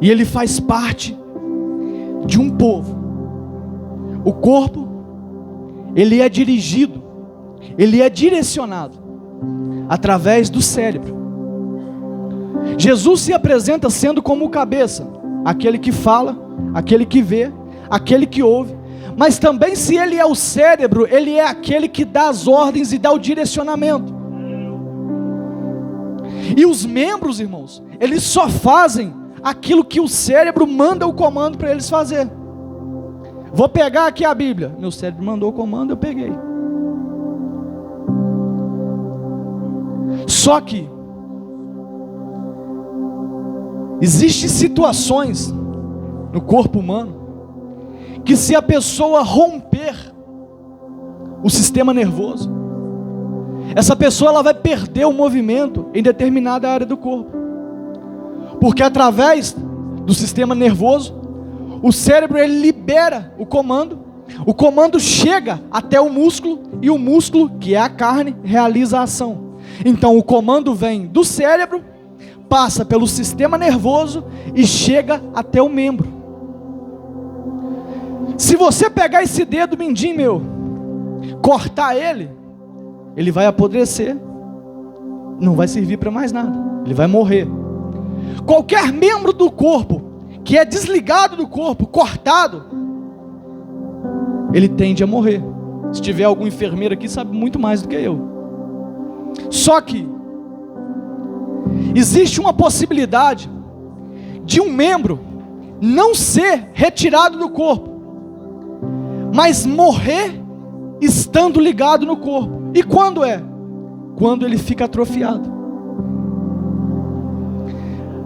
E ele faz parte de um povo. O corpo, ele é dirigido, ele é direcionado através do cérebro. Jesus se apresenta sendo como o cabeça, aquele que fala, aquele que vê, aquele que ouve. Mas também, se ele é o cérebro, ele é aquele que dá as ordens e dá o direcionamento. E os membros, irmãos, eles só fazem aquilo que o cérebro manda o comando para eles fazer. Vou pegar aqui a Bíblia. Meu cérebro mandou o comando, eu peguei. Só que existem situações no corpo humano que, se a pessoa romper o sistema nervoso, essa pessoa ela vai perder o movimento em determinada área do corpo, porque através do sistema nervoso, o cérebro ele libera o comando chega até o músculo, e o músculo, que é a carne, realiza a ação. Então o comando vem do cérebro, passa pelo sistema nervoso e chega até o membro. Se você pegar esse dedo mindinho meu, cortar ele, ele vai apodrecer, não vai servir para mais nada, ele vai morrer. Qualquer membro do corpo que é desligado do corpo, cortado, ele tende a morrer. Se tiver algum enfermeiro aqui, sabe muito mais do que eu. Só que existe uma possibilidade de um membro não ser retirado do corpo, mas morrer estando ligado no corpo. E quando é? Quando ele fica atrofiado.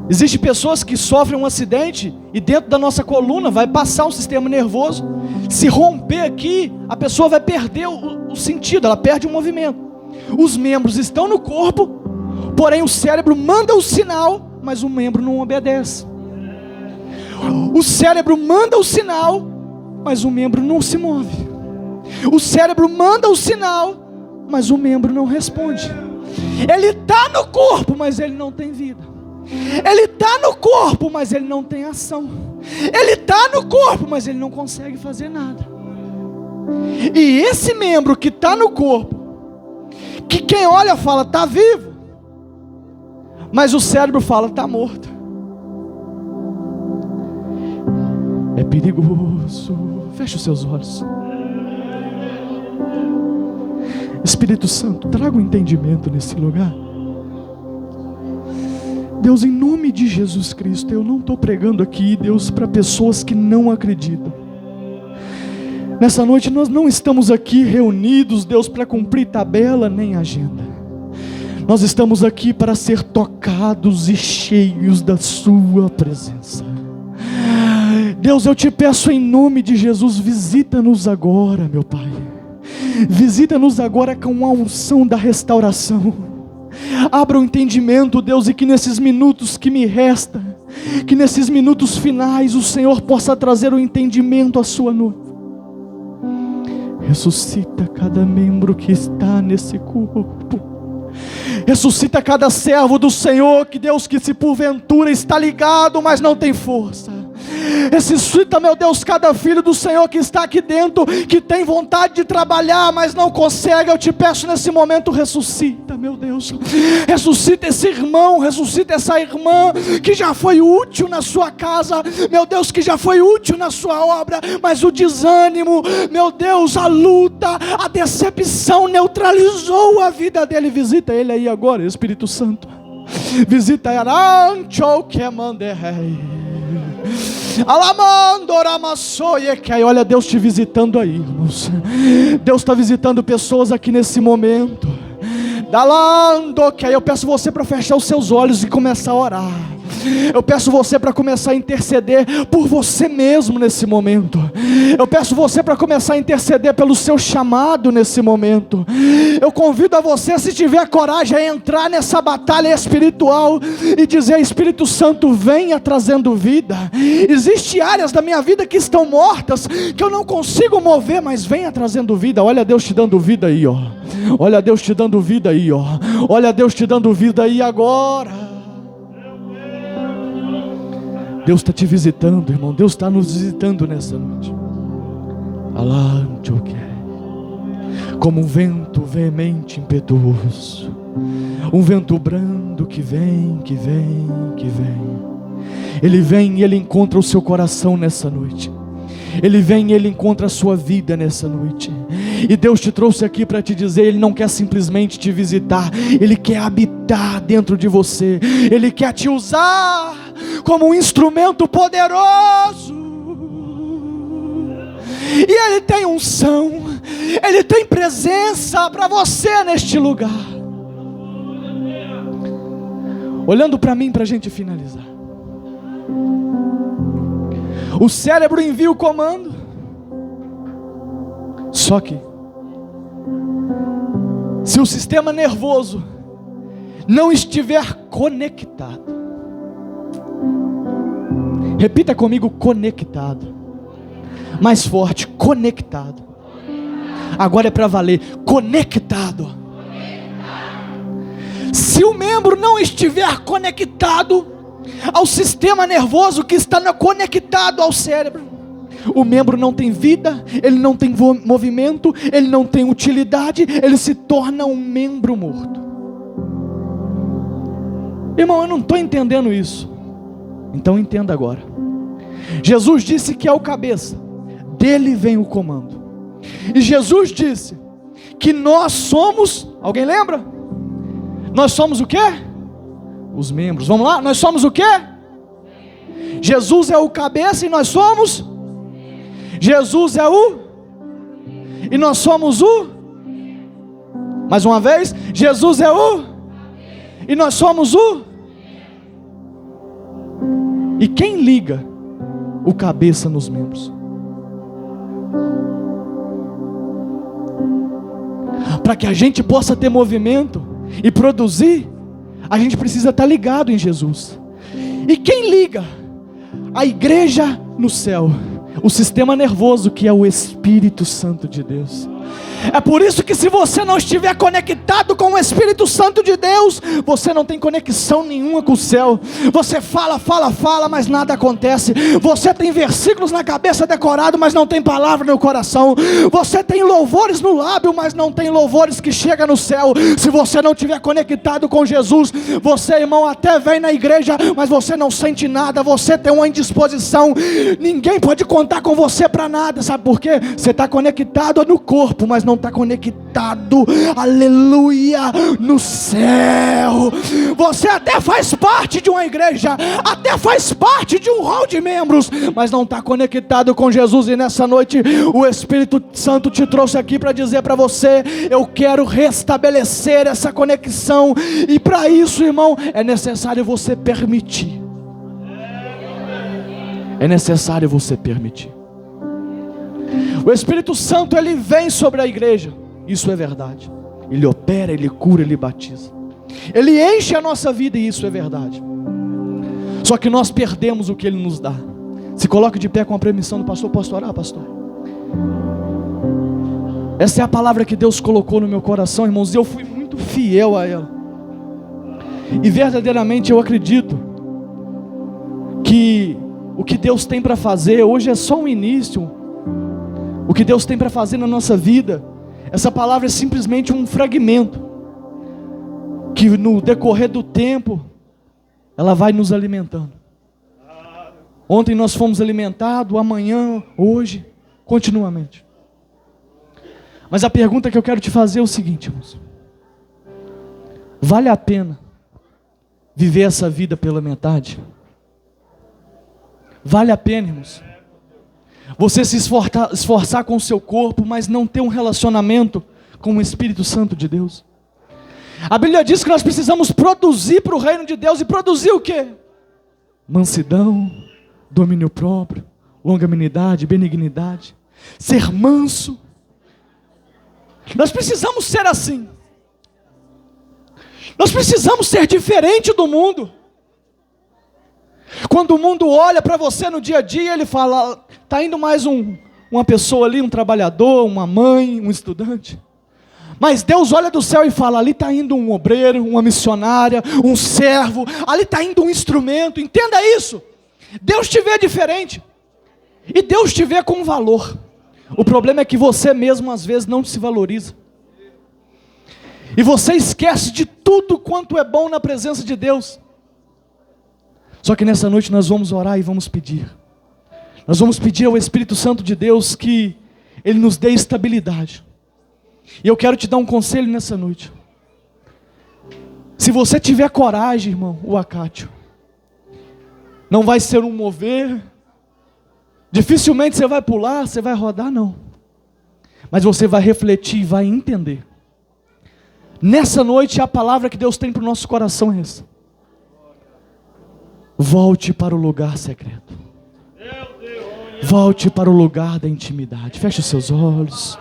Existem pessoas que sofrem um acidente e dentro da nossa coluna vai passar um sistema nervoso. Se romper aqui, a pessoa vai perder o sentido, ela perde o movimento. Os membros estão no corpo, porém o cérebro manda o sinal, mas o membro não obedece. O cérebro manda o sinal, mas o membro não se move. O cérebro manda o sinal, mas o membro não responde. Ele está no corpo, mas ele não tem vida. Ele está no corpo, mas ele não tem ação. Ele está no corpo, mas ele não consegue fazer nada. E esse membro que está no corpo, que quem olha fala está vivo, mas o cérebro fala está morto. É perigoso. Feche os seus olhos. Espírito Santo, traga o entendimento nesse lugar. Deus, em nome de Jesus Cristo, eu não estou pregando aqui, Deus, para pessoas que não acreditam. Nessa noite nós não estamos aqui reunidos, Deus, para cumprir tabela nem agenda. Nós estamos aqui para ser tocados e cheios da sua presença. Deus, eu te peço em nome de Jesus, visita-nos agora, meu Pai. Visita-nos agora com a unção da restauração. Abra o entendimento, Deus, e que nesses minutos que me resta, que nesses minutos finais o Senhor possa trazer o entendimento à sua noiva. Ressuscita cada membro que está nesse corpo. Ressuscita cada servo do Senhor, que Deus, que se porventura está ligado, mas não tem força. Ressuscita, meu Deus, cada filho do Senhor que está aqui dentro, que tem vontade de trabalhar, mas não consegue. Eu te peço nesse momento, ressuscita, meu Deus. Ressuscita esse irmão, ressuscita essa irmã, que já foi útil na sua casa, meu Deus, que já foi útil na sua obra, mas o desânimo, meu Deus, a luta, a decepção neutralizou a vida dele. Visita ele aí agora, Espírito Santo. Visita ele. Olha Deus te visitando aí, irmãos. Deus está visitando pessoas aqui nesse momento. Eu peço você para fechar os seus olhos e começar a orar. Eu peço você para começar a interceder por você mesmo nesse momento. Eu peço você para começar a interceder pelo seu chamado nesse momento. Eu convido a você, se tiver coragem, a entrar nessa batalha espiritual e dizer: Espírito Santo, venha trazendo vida. Existem áreas da minha vida que estão mortas, que eu não consigo mover, mas venha trazendo vida. Olha Deus te dando vida aí, ó. Olha Deus te dando vida aí, ó. Olha Deus te dando vida aí agora. Deus está te visitando, irmão. Deus está nos visitando nessa noite. Como um vento veemente, impetuoso, um vento brando que vem, que vem, que vem. Ele vem e ele encontra o seu coração nessa noite. Ele vem e ele encontra a sua vida nessa noite. E Deus te trouxe aqui para te dizer: Ele não quer simplesmente te visitar, Ele quer habitar dentro de você. Ele quer te usar como um instrumento poderoso. E Ele tem unção, Ele tem presença para você neste lugar. Olhando para mim, para a gente finalizar. O cérebro envia o comando. Só que se o sistema nervoso não estiver conectado, repita comigo: conectado. Mais forte: conectado. Agora é para valer: conectado. Se o membro não estiver conectado ao sistema nervoso que está conectado ao cérebro, o membro não tem vida, ele não tem movimento, ele não tem utilidade, ele se torna um membro morto. Irmão, eu não estou entendendo isso. Então entenda agora. Jesus disse que é o cabeça, dele vem o comando. E Jesus disse que nós somos, alguém lembra? Nós somos o quê? Os membros. Vamos lá? Nós somos o quê? Jesus é o cabeça e nós somos? Jesus é o? E nós somos o? Mais uma vez, Jesus é o? E nós somos o? E quem liga o cabeça nos membros? Para que a gente possa ter movimento e produzir, a gente precisa estar ligado em Jesus. E quem liga a igreja no céu? O sistema nervoso, que é o Espírito Santo de Deus. É por isso que se você não estiver conectado com o Espírito Santo de Deus, você não tem conexão nenhuma com o céu. Você fala, mas nada acontece. Você tem versículos na cabeça decorado, mas não tem palavra no coração. Você tem louvores no lábio, mas não tem louvores que chegam no céu. Se você não estiver conectado com Jesus, você, irmão, até vem na igreja, mas você não sente nada. Você tem uma indisposição. Ninguém pode contar com você para nada. Sabe por quê? Você está conectado no corpo, mas não está conectado, aleluia, no céu. Você até faz parte de uma igreja, até faz parte de um hall de membros, mas não está conectado com Jesus. E nessa noite o Espírito Santo te trouxe aqui para dizer para você: eu quero restabelecer essa conexão. E para isso, irmão, é necessário você permitir. É necessário você permitir. O Espírito Santo, ele vem sobre a igreja, isso é verdade. Ele opera, ele cura, ele batiza, ele enche a nossa vida, e isso é verdade. Só que nós perdemos o que ele nos dá. Se coloque de pé com a permissão do pastor. Posso orar, pastor? Essa é a palavra que Deus colocou no meu coração, irmãos, e eu fui muito fiel a ela. E verdadeiramente eu acredito que o que Deus tem para fazer hoje é só um início. O que Deus tem para fazer na nossa vida, essa palavra é simplesmente um fragmento, que no decorrer do tempo, ela vai nos alimentando. Ontem nós fomos alimentados, amanhã, hoje, continuamente. Mas a pergunta que eu quero te fazer é o seguinte, irmãos: vale a pena viver essa vida pela metade? Vale a pena, irmãos, você se esforçar com o seu corpo, mas não ter um relacionamento com o Espírito Santo de Deus? A Bíblia diz que nós precisamos produzir para o reino de Deus. E produzir o quê? Mansidão, domínio próprio, longanimidade, benignidade, ser manso. Nós precisamos ser assim. Nós precisamos ser diferente do mundo. Quando o mundo olha para você no dia a dia, ele fala: está indo mais uma pessoa ali, um trabalhador, uma mãe, um estudante. Mas Deus olha do céu e fala: ali está indo um obreiro, uma missionária, um servo, ali está indo um instrumento. Entenda isso. Deus te vê diferente, e Deus te vê com valor. O problema é que você mesmo às vezes não se valoriza, e você esquece de tudo quanto é bom na presença de Deus. Só que nessa noite nós vamos orar e vamos pedir. Nós vamos pedir ao Espírito Santo de Deus que Ele nos dê estabilidade. E eu quero te dar um conselho nessa noite. Se você tiver coragem, irmão, o acátio, não vai ser um mover. Dificilmente você vai pular, você vai rodar, não. Mas você vai refletir e vai entender. Nessa noite a palavra que Deus tem para o nosso coração é essa: volte para o lugar secreto. Volte para o lugar da intimidade. Feche os seus olhos.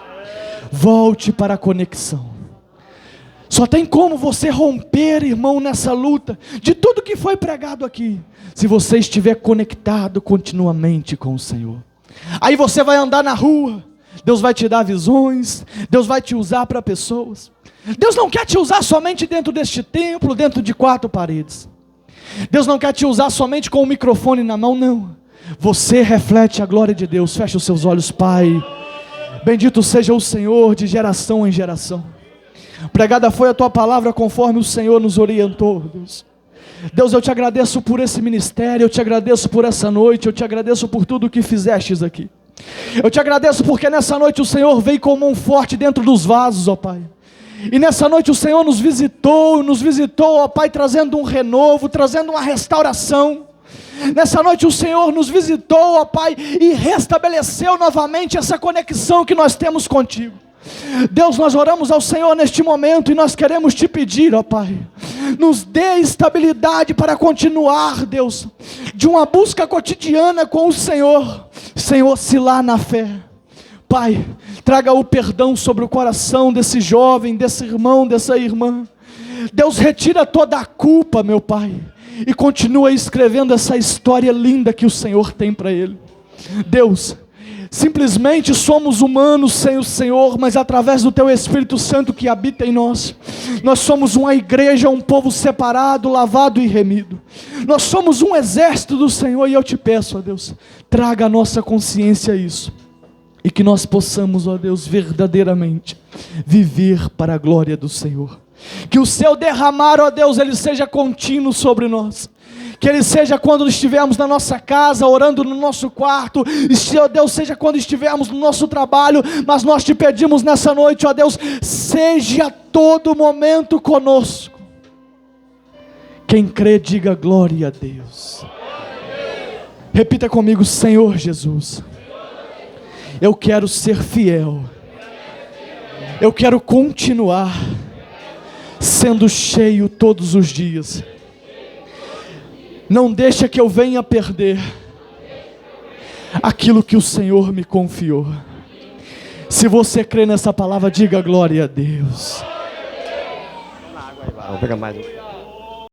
Volte para a conexão. Só tem como você romper, irmão, nessa luta de tudo que foi pregado aqui, se você estiver conectado continuamente com o Senhor. Aí você vai andar na rua, Deus vai te dar visões, Deus vai te usar para pessoas. Deus não quer te usar somente dentro deste templo, dentro de 4 paredes. Deus não quer te usar somente com o microfone na mão, não. Você reflete a glória de Deus. Feche os seus olhos, Pai. Bendito seja o Senhor de geração em geração. Pregada foi a Tua palavra conforme o Senhor nos orientou, Deus. Deus, eu te agradeço por esse ministério, eu te agradeço por essa noite, eu te agradeço por tudo o que fizestes aqui. Eu te agradeço porque nessa noite o Senhor veio com mão forte dentro dos vasos, ó Pai. E nessa noite o Senhor nos visitou, ó Pai, trazendo um renovo, trazendo uma restauração. Nessa noite o Senhor nos visitou, ó Pai, e restabeleceu novamente essa conexão que nós temos contigo. Deus, nós oramos ao Senhor neste momento e nós queremos te pedir, ó Pai, nos dê estabilidade para continuar, Deus, de uma busca cotidiana com o Senhor, sem oscilar na fé. Pai, traga o perdão sobre o coração desse jovem, desse irmão, dessa irmã. Deus, retira toda a culpa, meu Pai, e continua escrevendo essa história linda que o Senhor tem para ele. Deus, simplesmente somos humanos sem o Senhor, mas através do Teu Espírito Santo que habita em nós, nós somos uma igreja, um povo separado, lavado e remido. Nós somos um exército do Senhor e eu te peço, ó Deus, traga à nossa consciência isso. E que nós possamos, ó Deus, verdadeiramente viver para a glória do Senhor. Que o Seu derramar, ó Deus, Ele seja contínuo sobre nós. Que Ele seja quando estivermos na nossa casa, orando no nosso quarto. E, ó Deus, seja quando estivermos no nosso trabalho. Mas nós te pedimos nessa noite, ó Deus, seja a todo momento conosco. Quem crê, diga glória a Deus. Repita comigo: Senhor Jesus, eu quero ser fiel. Eu quero continuar sendo cheio todos os dias. Não deixa que eu venha perder aquilo que o Senhor me confiou. Se você crê nessa palavra, diga glória a Deus. Vou pegar mais um.